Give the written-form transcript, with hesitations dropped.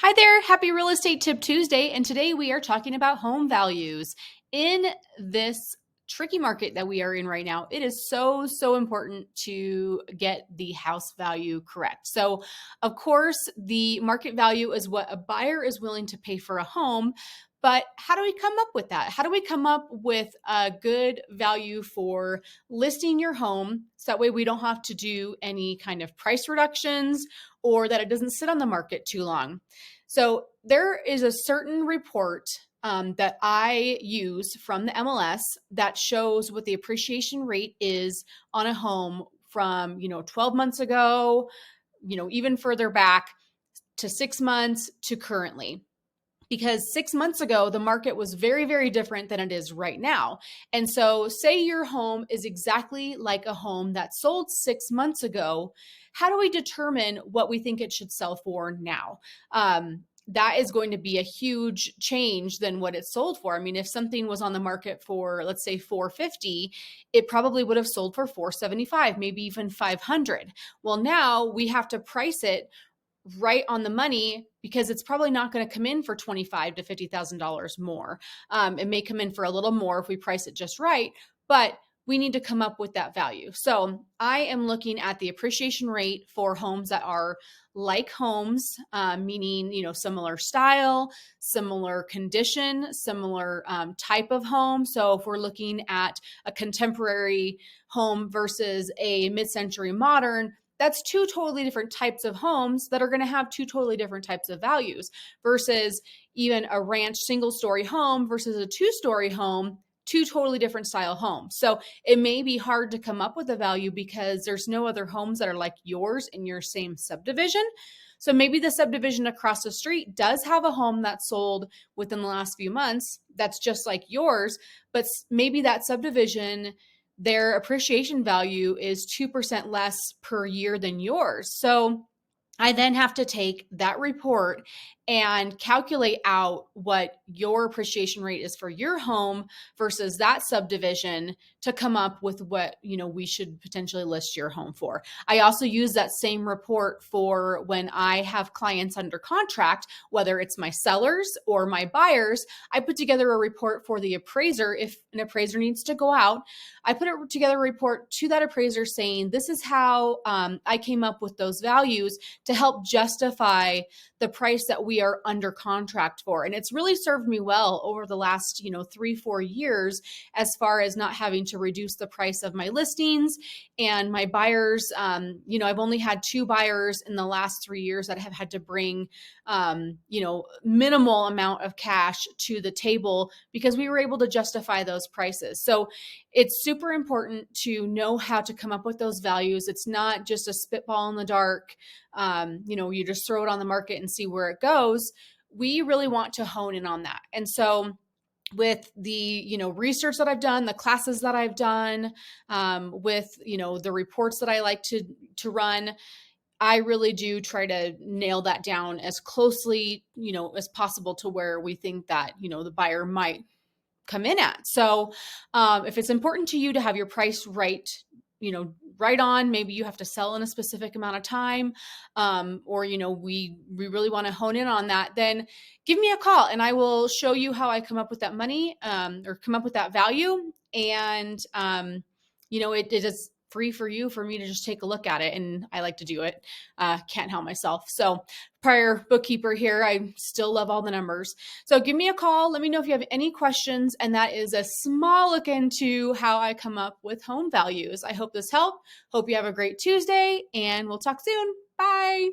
Hi there, happy Real Estate Tip Tuesday, and today we are talking about home values. In this tricky market that we are in right now, it is so important to get the house value correct. So, of course, the market value is what a buyer is willing to pay for a home. But how do we come up with that? How do we come up with a good value for listing your home so that way we don't have to do any kind of price reductions or that it doesn't sit on the market too long? So there is a certain report that I use from the MLS that shows what the appreciation rate is on a home from 12 months ago, even further back to 6 months to currently. Because 6 months ago, the market was very different than it is right now. And so, say your home is exactly like a home that sold 6 months ago. How do we determine what we think it should sell for now? That is going to be a huge change than what it sold for. I mean, if something was on the market for, let's say, 450, it probably would have sold for 475, maybe even 500. Well, now we have to price it right on the money because it's probably not going to come in for $25,000 to $50,000 more. It may come in for a little more if we price it just right, but we need to come up with that value. So I am looking at the appreciation rate for homes that are like homes, meaning similar style, similar condition, similar type of home. So if we're looking at a contemporary home versus a mid-century modern, that's two totally different types of homes that are going to have two totally different types of values versus even a ranch single story home versus a two-story home, two totally different style homes. So it may be hard to come up with a value because there's no other homes that are like yours in your same subdivision. So maybe the subdivision across the street does have a home that sold within the last few months that's just like yours, but maybe that subdivision, their appreciation value is 2% less per year than yours. So I then have to take that report and calculate out what your appreciation rate is for your home versus that subdivision to come up with what, we should potentially list your home for. I also use that same report for when I have clients under contract, whether it's my sellers or my buyers. I put together a report for the appraiser. If an appraiser needs to go out, I put together a report to that appraiser saying, this is how I came up with those values to help justify the price that we are under contract for. And it's really served me well over the last, 3-4 years, as far as not having to reduce the price of my listings and my buyers. I've only had 2 buyers in the last 3 years that have had to bring, minimal amount of cash to the table because we were able to justify those prices. So it's super important to know how to come up with those values. It's not just a spitball in the dark. You just throw it on the market and see where it goes. We really want to hone in on that. And so with the research that I've done, the classes that I've done, with the reports that I like to run, I really do try to nail that down as closely as possible to where we think that the buyer might come in at. So if it's important to you to have your price right, right on, maybe you have to sell in a specific amount of time, or we really want to hone in on that, then give me a call and I will show you how I come up with that money, or come up with that value. And it is free for me to just take a look at it, and I like to do it. Can't help myself. So prior bookkeeper here, I still love all the numbers. So give me a call. Let me know if you have any questions. And that is a small look into how I come up with home values. I hope this helped. Hope you have a great Tuesday, and we'll talk soon. Bye.